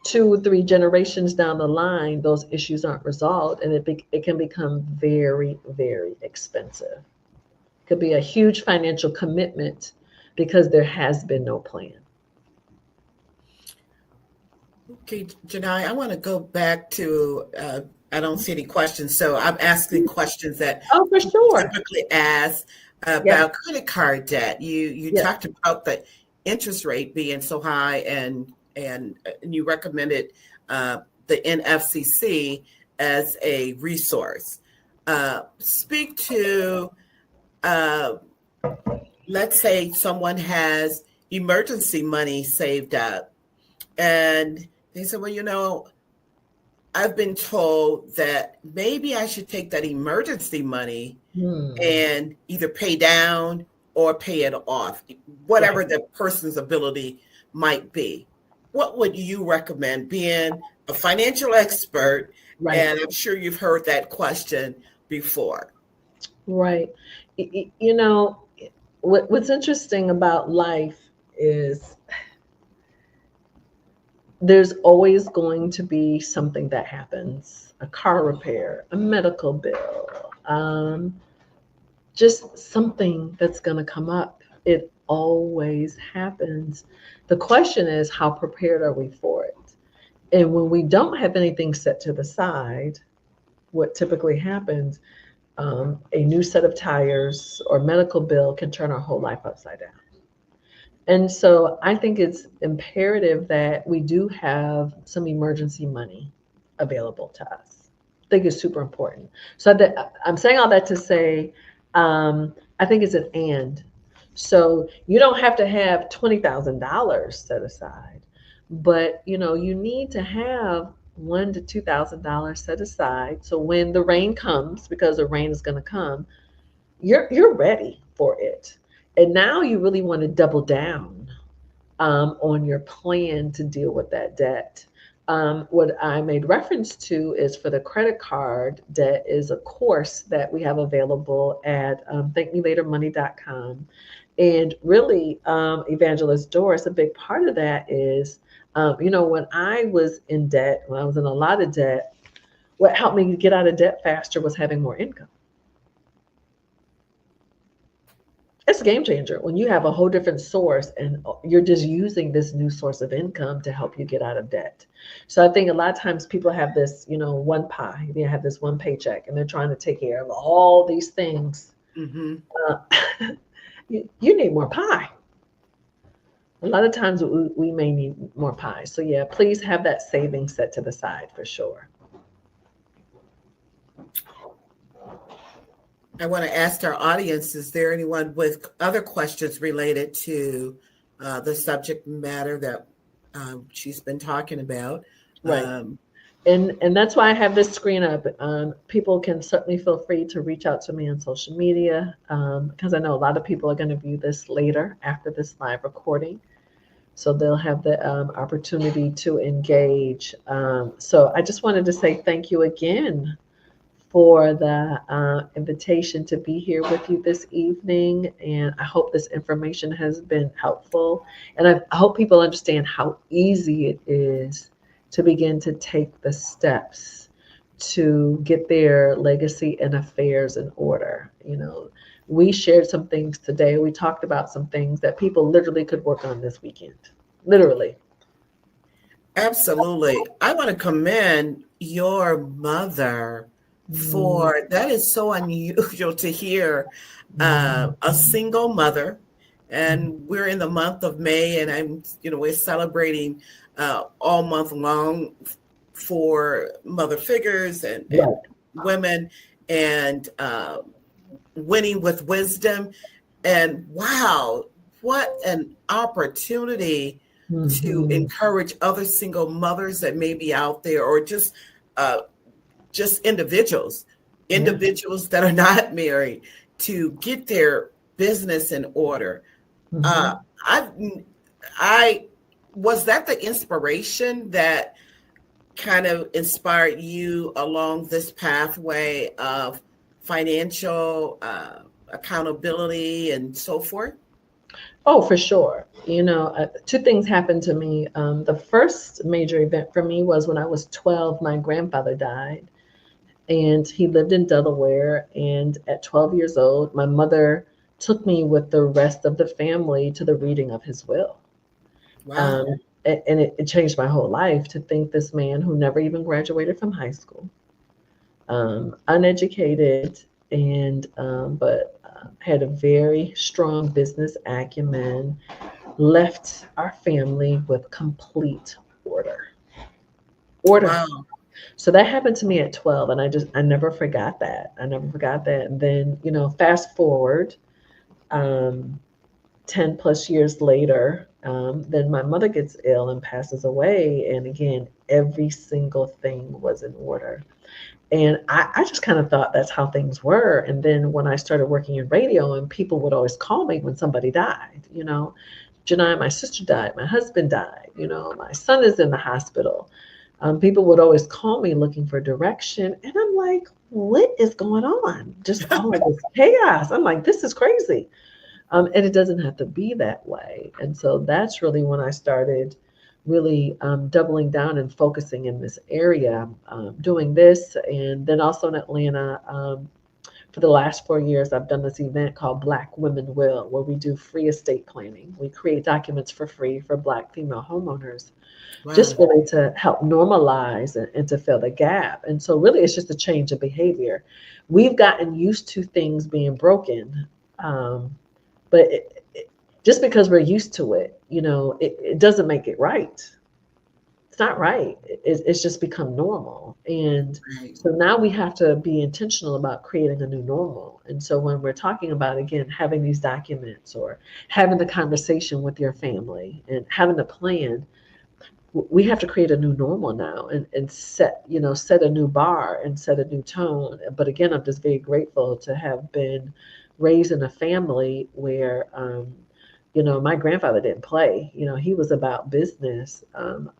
2 or 3 generations down the line, those issues aren't resolved, and it can become very, very expensive. It could be a huge financial commitment because there has been no plan.
Okay, Jini, I want to go back to, I don't see any questions, so I'm asking questions that
for sure.
typically ask about credit card debt. You talked about the interest rate being so high, and you recommended the NFCC as a resource. Speak to, let's say someone has emergency money saved up, and they said, well, I've been told that maybe I should take that emergency money and either pay down or pay it off, whatever the person's ability might be. What would you recommend, being a financial expert? Right. And I'm sure you've heard that question before.
Right. What's interesting about life is there's always going to be something that happens, a car repair, a medical bill, just something that's going to come up. It always happens. The question is, how prepared are we for it? And when we don't have anything set to the side, what typically happens, a new set of tires or medical bill can turn our whole life upside down. And so I think it's imperative that we do have some emergency money available to us. I think it's super important. So I'm saying all that to say, I think it's an and. So you don't have to have $20,000 set aside, but you need to have $1,000 to $2,000 set aside. So when the rain comes, because the rain is going to come, you're ready for it. And now you really want to double down on your plan to deal with that debt. What I made reference to is for the credit card debt is a course that we have available at thankmelatermoney.com. And really, Evangelist Doris, a big part of that is, when I was in debt, when I was in a lot of debt, what helped me get out of debt faster was having more income. It's a game changer when you have a whole different source and you're just using this new source of income to help you get out of debt. So I think a lot of times people have this, one pie. They have this one paycheck and they're trying to take care of all these things.
Mm-hmm.
You need more pie. A lot of times we may need more pie. So yeah, please have that savings set to the side for sure.
I want to ask our audience, is there anyone with other questions related to the subject matter that she's been talking about?
Right. And that's why I have this screen up. People can certainly feel free to reach out to me on social media because I know a lot of people are going to view this later after this live recording. So they'll have the opportunity to engage. So I just wanted to say thank you again for the invitation to be here with you this evening. And I hope this information has been helpful. And I hope people understand how easy it is to begin to take the steps to get their legacy and affairs in order. We shared some things today. We talked about some things that people literally could work on this weekend. Literally.
Absolutely. I want to commend your mother for that. Is so unusual to hear a single mother, and we're in the month of May, and we're celebrating all month long for mother figures and women, and winning with wisdom. And wow, what an opportunity to encourage other single mothers that may be out there, or just individuals that are not married, to get their business in order. I was that the inspiration that kind of inspired you along this pathway of financial accountability and so forth?
Oh, for sure. Two things happened to me. The first major event for me was when I was 12, my grandfather died, and he lived in Delaware. And at 12 years old, my mother took me with the rest of the family to the reading of his will.
Wow.
And it changed my whole life to think this man who never even graduated from high school, uneducated, and but had a very strong business acumen, left our family with complete order. Wow. So that happened to me at 12, and I never forgot that. And then, fast forward 10 plus years later, then my mother gets ill and passes away. And again, every single thing was in order. And I just kind of thought that's how things were. And then when I started working in radio, and people would always call me when somebody died, Janai, my sister died, my husband died, my son is in the hospital. People would always call me looking for direction. And I'm like, what is going on? Just all of this chaos. I'm like, this is crazy. And it doesn't have to be that way. And so that's really when I started really doubling down and focusing in this area, doing this. And then also in Atlanta, for the last 4 years, I've done this event called Black Women Will, where we do free estate planning. We create documents for free for Black female homeowners, just
Wow.
really to help normalize and to fill the gap. And so really it's just a change of behavior. We've gotten used to things being broken, but just because we're used to it, it doesn't make it right. It's not right. It's just become normal. And
Right.
so now we have to be intentional about creating a new normal. And so when we're talking about, again, having these documents or having the conversation with your family and having a plan, we have to create a new normal now and set a new bar and set a new tone. But again, I'm just very grateful to have been raised in a family where my grandfather didn't play. He was about business.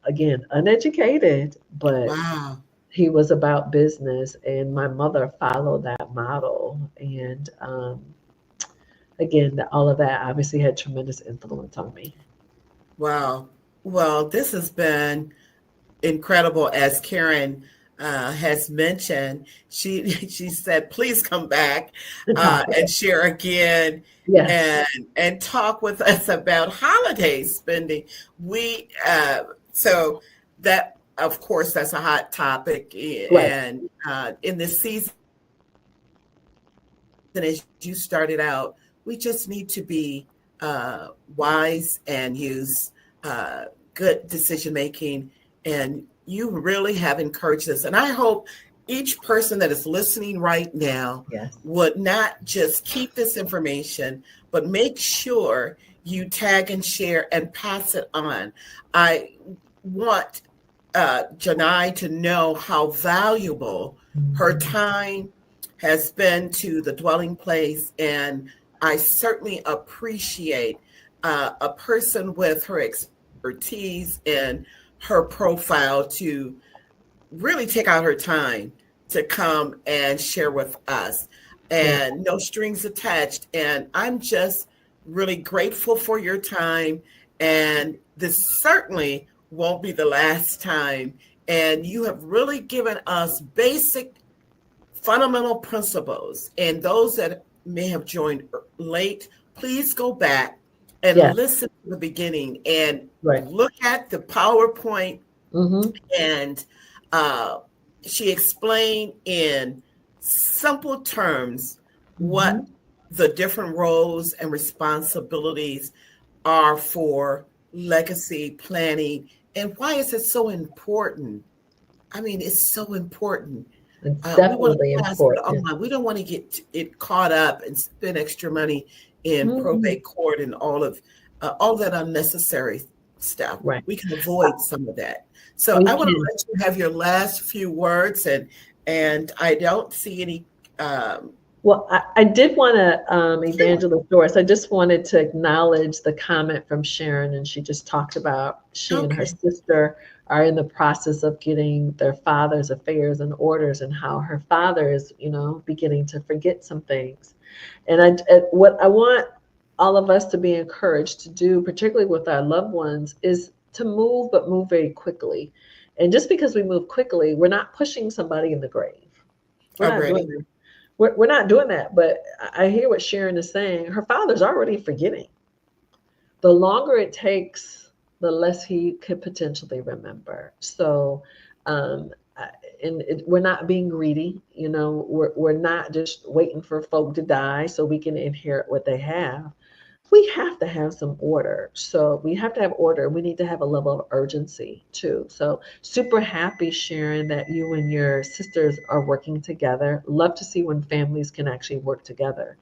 Again, uneducated, but
Wow.
he was about business, and my mother followed that model. And again, all of that obviously had tremendous influence on me.
Wow. Well, this has been incredible. As Karen has mentioned, she said, please come back
The topic,
and share again
yes,
and talk with us about holiday spending. We so that, of course, that's a hot topic,
right,
and in this season, as you started out, we just need to be wise and use good decision making. And you really have encouraged us. And I hope each person that is listening right now
yes,
would not just keep this information, but make sure you tag and share and pass it on. I want Janai to know how valuable her
mhm,
time has been to the dwelling place. And I certainly appreciate a person with her expertise and her profile to really take out her time to come and share with us,
yeah,
and no strings attached. And I'm just really grateful for your time. And this certainly won't be the last time. And you have really given us basic fundamental principles. And those that may have joined late, please go back and
yeah,
listen to the beginning and
right,
look at the PowerPoint.
mm-hmm,
And uh, she explained in simple terms
mm-hmm,
what the different roles and responsibilities are for legacy planning, and why is it so important. I mean, it's so important.
it's
We want
definitely
to pass it
important.
on. We don't want to get it caught up and spend extra money in
Mhm,
probate court and all that unnecessary stuff.
right,
We can avoid some of that. So
we
I want to
can.
let you have your last few words, and I don't see any. Um,
Well, I did want to,
sure.
Evangelist Doris, I just wanted to acknowledge the comment from Sharon, and she just talked about she and her
Okay.
sister are in the process of getting their father's affairs in orders, and how her father is, beginning to forget some things. And what I want all of us to be encouraged to do, particularly with our loved ones, is to move, but move very quickly. And just because we move quickly, we're not pushing somebody in the grave. We're not doing
Already.
that. We're not doing that. But I hear what Sharon is saying. Her father's already forgetting. The longer it takes, the less he could potentially remember. So, um, we're not being greedy. We're not just waiting for folk to die so we can inherit what they have. We have to have some order. So we have to have order. We need to have a level of urgency too. So super happy, Sharon, that you and your sisters are working together. Love to see when families can actually work together.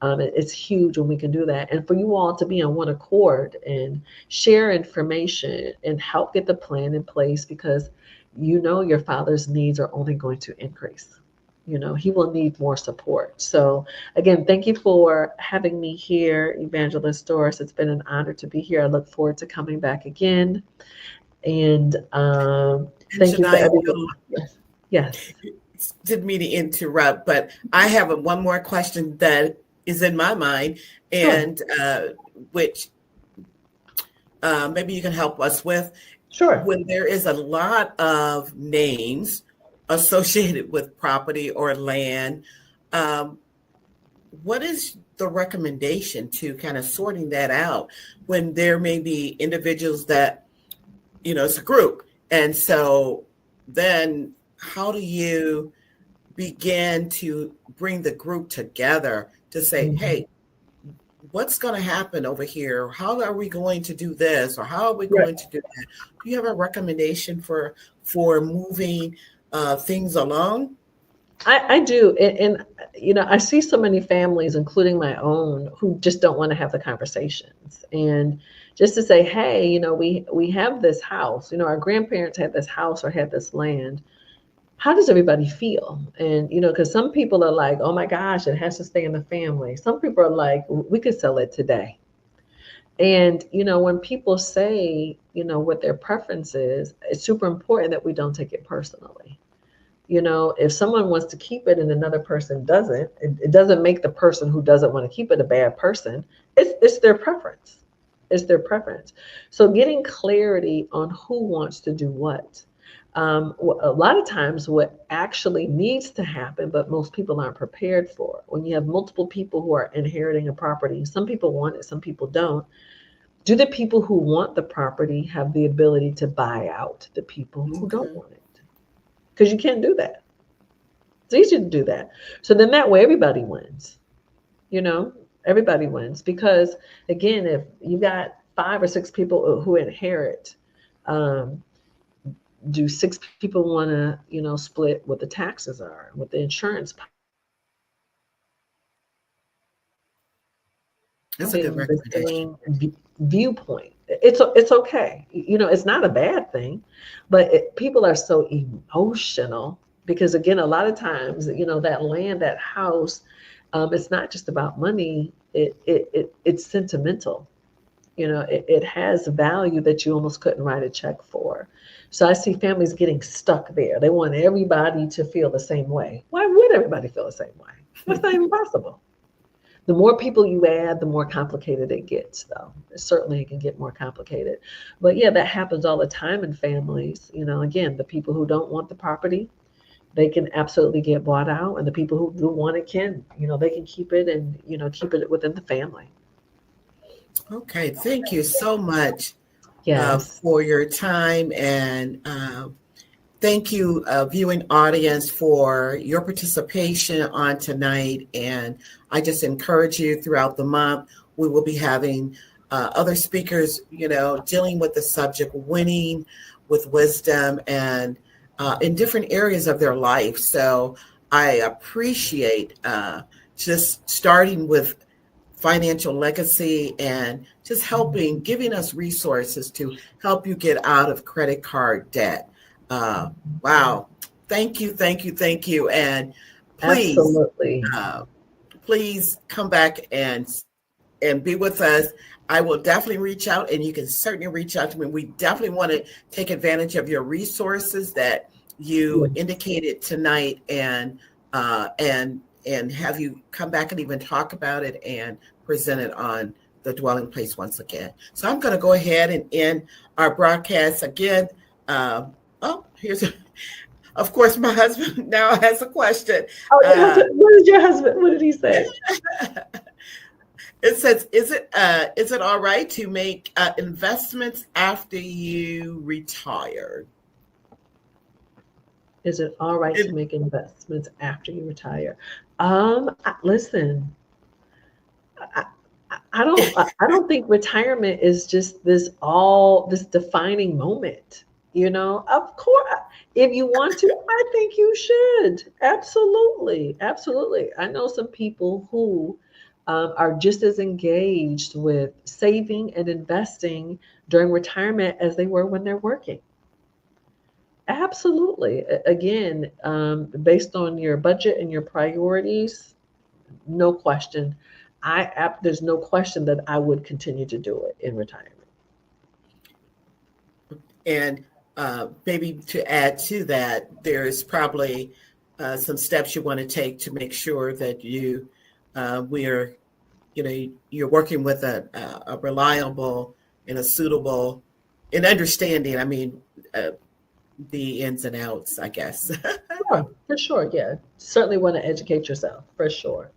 It's huge when we can do that. And for you all to be on one accord and share information and help get the plan in place, because your father's needs are only going to increase. He will need more support. So again, thank you for having me here, Evangelist Doris. It's been an honor to be here. I look forward to coming back again. And
And
thank you for
Janai,
everyone. Yes. Yes.
didn't mean to interrupt, but I have one more question that is in my mind,
Sure.
and which maybe you can help us with.
Sure.
When there is a lot of names associated with property or land, um, what is the recommendation to kind of sorting that out when there may be individuals that, it's a group. And so then how do you begin to bring the group together to say, hey, what's going to happen over here? How are we going to do this? Or how are we going to do that? Do you have a recommendation for moving things along?
I do. And, I see so many families, including my own, who just don't want to have the conversations. And just to say, hey, we have this house, our grandparents had this house or had this land. How does everybody feel? And, because some people are like, oh my gosh, it has to stay in the family. Some people are like, we could sell it today. And, when people say, what their preference is, it's super important that we don't take it personally. If someone wants to keep it and another person doesn't, it doesn't make the person who doesn't want to keep it a bad person. It's their preference. It's their preference. So getting clarity on who wants to do what. A lot of times what actually needs to happen, but most people aren't prepared for, when you have multiple people who are inheriting a property, some people want it, some people don't. Do the people who want the property have the ability to buy out the people who don't want it? Because you can't do that. It's easy to do that. So then that way everybody wins. Everybody wins. Because again, if you got 5 or 6 people who inherit, do 6 people want to, split what the taxes are, what the insurance?
That's a good recommendation.
Viewpoint. It's okay. It's not a bad thing, but people are so emotional because again, a lot of times, that land, that house, it's not just about money. It's sentimental. It has value that you almost couldn't write a check for. So I see families getting stuck there. They want everybody to feel the same way. Why would everybody feel the same way? That's not even possible. The more people you add, the more complicated it gets, though. Certainly it can get more complicated. But yeah, that happens all the time in families. Again, the people who don't want the property, they can absolutely get bought out. And the people who do want it can, they can keep it and, keep it within the family.
Okay, thank you so much
Yes.
for your time. And thank you, viewing audience, for your participation on tonight. And I just encourage you throughout the month, we will be having other speakers, dealing with the subject, winning with wisdom and in different areas of their life. So I appreciate just starting with financial legacy and just giving us resources to help you get out of credit card debt. Wow. Thank you. And please,
Absolutely.
Please come back and be with us. I will definitely reach out, and you can certainly reach out to me. We definitely want to take advantage of your resources that you indicated tonight, and have you come back and even talk about it and present it on the dwelling place once again. So I'm going to go ahead and end our broadcast again. Of course, my husband now has a question.
Oh, what did your husband? What did he say?
It says, "Is it all right to make investments after you retire?"
Is it all right to make investments after you retire? Listen, I don't think retirement is just this defining moment. Of course, if you want to, I think you should. Absolutely. I know some people who are just as engaged with saving and investing during retirement as they were when they're working. Absolutely. Again, based on your budget and your priorities, no question. There's no question that I would continue to do it in retirement.
And maybe to add to that, there's probably some steps you want to take to make sure that you're working with a reliable and a suitable and understanding. I mean, the ins and outs, I guess.
Sure, for sure. Yeah, certainly want to educate yourself for sure.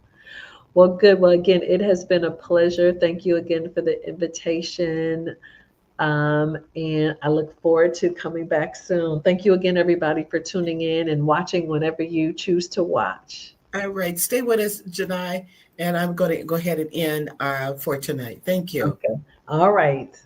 Well, good. Well, again, it has been a pleasure. Thank you again for the invitation. And I look forward to coming back soon. Thank you again, everybody, for tuning in and watching whenever you choose to watch.
All right. Stay with us, Janai, and I'm going to go ahead and end for tonight. Thank you.
Okay. All right.